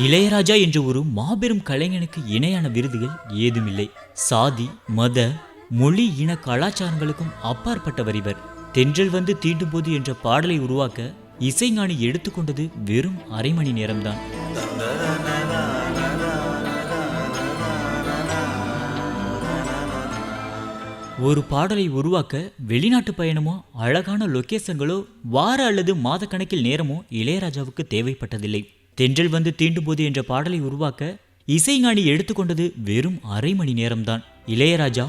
இளையராஜா என்ற ஒரு மாபெரும் கலைஞனுக்கு இணையான விருதுகள் ஏதுமில்லை. சாதி, மத, மொழி, இன, கலாச்சாரங்களுக்கும் அப்பாற்பட்டவர் இவர். தென்றல் வந்து தீண்டும் போது என்ற பாடலை உருவாக்க இசைஞானி எடுத்துக்கொண்டது வெறும் அரை மணி நேரம்தான். ஒரு பாடலை உருவாக்க வெளிநாட்டு பயணமோ அழகான லொகேஷன்களோ வார அல்லது மாத கணக்கில் நேரமோ இளையராஜாவுக்கு தேவைப்பட்டதில்லை. தென்றல் வந்து தீண்டும் போது என்ற பாடலை உருவாக்க இசைஞானி எடுத்துக்கொண்டது வெறும் அரை மணி நேரம்தான். இளையராஜா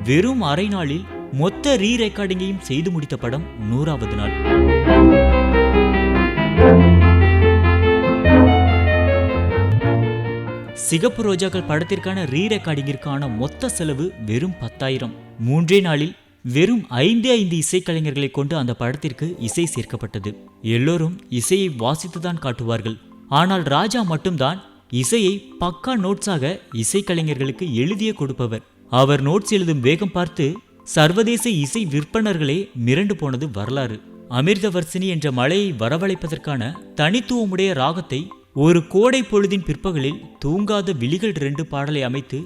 வெறும் அரை நாளில் மொத்த ரீ ரெக்கார்டிங்கையும் செய்து முடித்த படம் 100வது நாள். சிகப்பு ரோஜாக்கள் படத்திற்கான ரீ ரெக்கார்டிங்கிற்கான மொத்த செலவு வெறும் 10,000. 3 நாளில் வெறும் 5 இசைக்கலைஞர்களை கொண்டு அந்த படத்திற்கு இசை சேர்க்கப்பட்டது. எல்லோரும் இசையை வாசித்துதான் காட்டுவார்கள். ஆனால் ராஜா மட்டும்தான் இசையை பக்கா நோட்ஸாக இசைக்கலைஞர்களுக்கு எழுதியே கொடுப்பவர். அவர் நோட்ஸ் எழுதும் வேகம் பார்த்து சர்வதேச இசை விற்பனர்களே மிரண்டு போனது வரலாறு. அமிர்தவர்சினி என்ற மலையை வரவழைப்பதற்கான தனித்துவமுடைய ராகத்தை ஒரு கோடை பொழுதின் பிற்பகலில் தூங்காத விழிகள் 2 பாடலை அமைத்து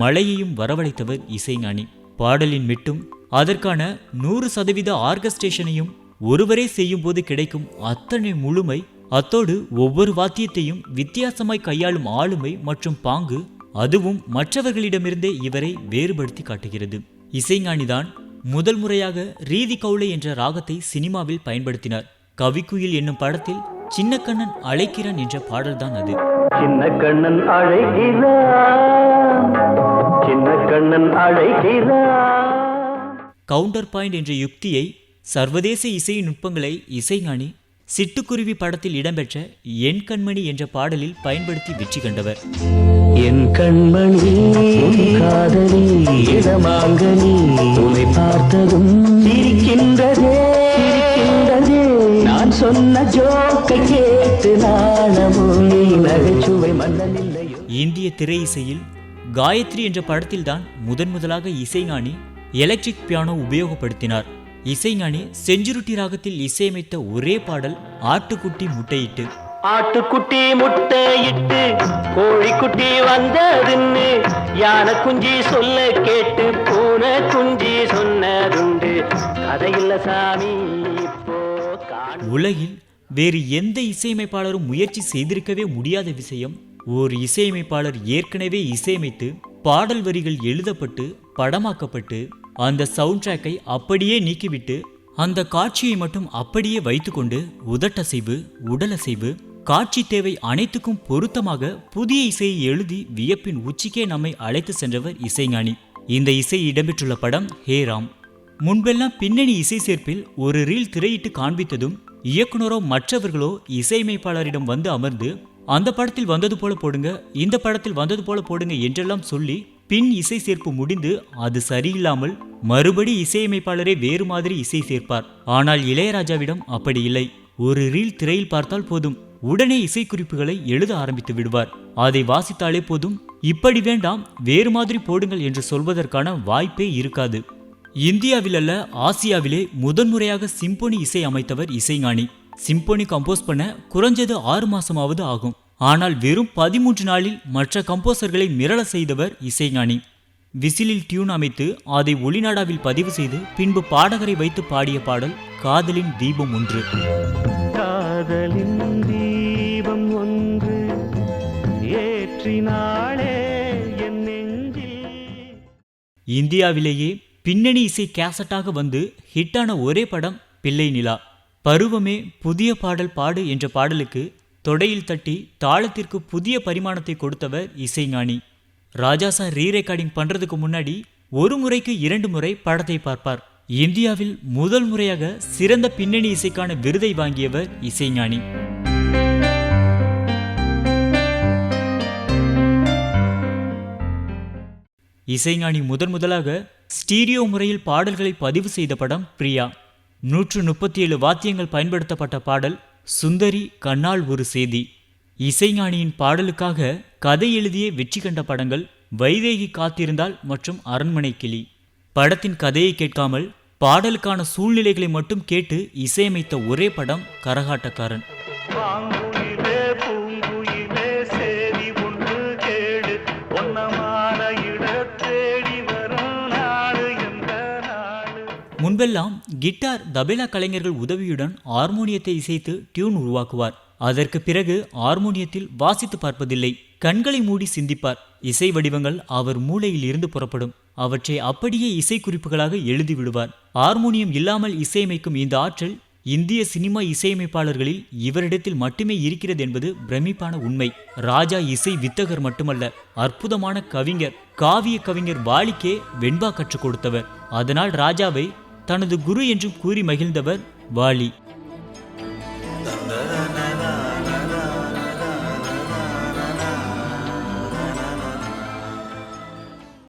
மழையையும் வரவழைத்தவர் இசைஞானி. பாடலின் மெட்டும் அதற்கான 100% ஆர்கெஸ்ட்ரேஷனையும் ஒருவரே செய்யும் போது கிடைக்கும் அத்தனை முழுமை, அத்தோடு ஒவ்வொரு வாத்தியத்தையும் வித்தியாசமாய் கையாளும் ஆளுமை மற்றும் பாங்கு, அதுவும் மற்றவர்களிடமிருந்தே இவரை வேறுபடுத்தி காட்டுகிறது. இசைஞானிதான் முதல் முறையாக ரீதி கவுளை என்ற ராகத்தை சினிமாவில் பயன்படுத்தினார். கவிக்குயில் என்னும் படத்தில் சின்ன கண்ணன் அழைக்கிறான் என்ற பாடல்தான் அது. சின்ன கண்ணன் அழைக்கிறான், சின்ன கண்ணன் அழைக்கிறான். கவுண்டர் பாயிண்ட் என்ற யுக்தியை, சர்வதேச இசை நுட்பங்களை இசைஞானி சிட்டுக்குருவி படத்தில் இடம்பெற்ற என் கண்மணி என்ற பாடலில் பயன்படுத்தி வெற்றி கண்டவர். என் கண்மணி காதலி இடமாங்கனி உன்னை பார்த்ததும் சிரிக்கின்றதே சிரிக்கின்றதே, நான் சொன்ன ஜோக்கை கேட்டு நாணமோ நீ நகைச்சுவை மன்னனில்லையோ. இந்திய திரை இசையில் காயத்ரி என்ற படத்தில்தான் முதலாக இசைஞானி எலக்ட்ரிக் பியானோ உபயோகப்படுத்தினார். இசைஞானி செஞ்சுருட்டி ராகத்தில் இசையமைத்த ஒரே பாடல் ஆட்டுக்குட்டி முட்டையிட்டு. ஆட்டுக்குட்டி முட்டையிட்டு கோழிக்குட்டி வந்ததுன்னு யானை குஞ்சி சொல்ல கேட்டு பூனை குஞ்சி சொன்னதுண்டு, கதையில்ல சாமி இப்போ. உலகில் வேறு எந்த இசையமைப்பாளரும் முயற்சி செய்திருக்கவே முடியாத விஷயம், ஓர் இசையமைப்பாளர் ஏற்கனவே இசையமைத்து பாடல் வரிகள் எழுதப்பட்டு படமாக்கப்பட்டு அந்த சவுண்ட் ட்ராக்கை அப்படியே நீக்கிவிட்டு அந்த காட்சியை மட்டும் அப்படியே வைத்துக்கொண்டு உதட்டசைவு, உடலசைவு, காட்சி தேவை அனைத்துக்கும் பொருத்தமாக புதிய இசையை எழுதி வியப்பின் உச்சிக்கே நம்மை அழைத்து சென்றவர் இசைஞானி. இந்த இசை இடம்பெற்றுள்ள படம் ஹே ராம். முன்பெல்லாம் பின்னணி இசை சேர்ப்பில் ஒரு ரீல் திரையிட்டு காண்பித்ததும் இயக்குனரோ மற்றவர்களோ இசையமைப்பாளரிடம் வந்து அமர்ந்து அந்த படத்தில் வந்தது போல போடுங்க, இந்த படத்தில் வந்தது போல போடுங்க என்றெல்லாம் சொல்லி பின் இசை சேர்ப்பு முடிந்து அது சரியில்லாமல் மறுபடி இசையமைப்பாளரே வேறு மாதிரி இசை சேர்ப்பார். ஆனால் இளையராஜாவிடம் அப்படி இல்லை. ஒரு ரீல் திரையில் பார்த்தால் போதும், உடனே இசை குறிப்புகளை எழுத ஆரம்பித்து விடுவார். அதை வாசித்தாலே போதும், இப்படி வேண்டாம் வேறு மாதிரி போடுங்கள் என்று சொல்வதற்கான வாய்ப்பே இருக்காது. இந்தியாவில் அல்ல, ஆசியாவிலே முதன்முறையாக சிம்போனி இசை அமைத்தவர் இசைஞானி. சிம்போனி கம்போஸ் பண்ண குறைஞ்சது 6 மாசமாவது ஆகும். ஆனால் வெறும் 13 நாளில் மற்ற கம்போசர்களை மிரள செய்தவர் இசைஞானி. விசிலில் டியூன் அமைத்து அதை ஒளிநாடாவில் பதிவு செய்து பின்பு பாடகரை வைத்து பாடிய பாடல் காதலின் தீபம் ஒன்று. காதலின் தீபம் ஒன்று ஏற்றினாளே என் நெஞ்சில். இந்தியாவிலேயே பின்னணி இசை கேசட்டாக வந்து ஹிட்டான ஒரே படம் பிள்ளை நிலா. பருவமே புதிய பாடல் பாடு என்ற பாடலுக்கு தொடையில் தட்டி தாளத்திற்கு புதிய பரிமாணத்தை கொடுத்தவர் இசைஞானி. ராஜாசா ரீ ரெக்கார்டிங் பண்றதுக்கு முன்னாடி 1 முறைக்கு 2 முறை படத்தை பார்ப்பார். இந்தியாவில் முதல் முறையாக சிறந்த பின்னணி இசைக்கான விருதை வாங்கியவர் இசைஞானி. இசைஞானி முதலாக ஸ்டீரியோ முறையில் பாடல்களை பதிவு செய்த படம் பிரியா. 137 வாத்தியங்கள் பயன்படுத்தப்பட்ட பாடல் சுந்தரி கண்ணால் ஒரு சேதி. இசைஞானியின் பாடலுக்காக கதை எழுதிய வெற்றி கண்ட படங்கள் வைதேகி காத்திருந்தால் மற்றும் அரண்மனை கிளி. படத்தின் கதையை கேட்காமல் பாடலுக்கான சூழ்நிலைகளை மட்டும் கேட்டு இசையமைத்த ஒரே படம் கரகாட்டக்காரன். பூங்குயிலே பூங்குயிலே முன்பெல்லாம் கிட்டார் தபேலா கலைஞர்கள் உதவியுடன் ஹார்மோனியத்தை இசைத்து டியூன் உருவாக்குவார். அதற்கு பிறகு ஹார்மோனியத்தில் வாசித்து பார்ப்பதில்லை, கண்களை மூடி சிந்திப்பார். இசை வடிவங்கள் அவர் மூளையில் இருந்து புறப்படும், அவற்றை அப்படியே இசை குறிப்புகளாக எழுதி விடுவார். ஹார்மோனியம் இல்லாமல் இசையமைக்கும் இந்த ஆற்றல் இந்திய சினிமா இசையமைப்பாளர்களில் இவரிடத்தில் மட்டுமே இருக்கிறது என்பது பிரமிப்பான உண்மை. ராஜா இசை வித்தகர் மட்டுமல்ல, அற்புதமான கவிஞர். காவிய கவிஞர் வாலிக்கே வெண்பா கற்றுக் கொடுத்தவர். அதனால் ராஜாவை தனது குரு என்றும் கூறி மகிழ்ந்தவர் வாலி.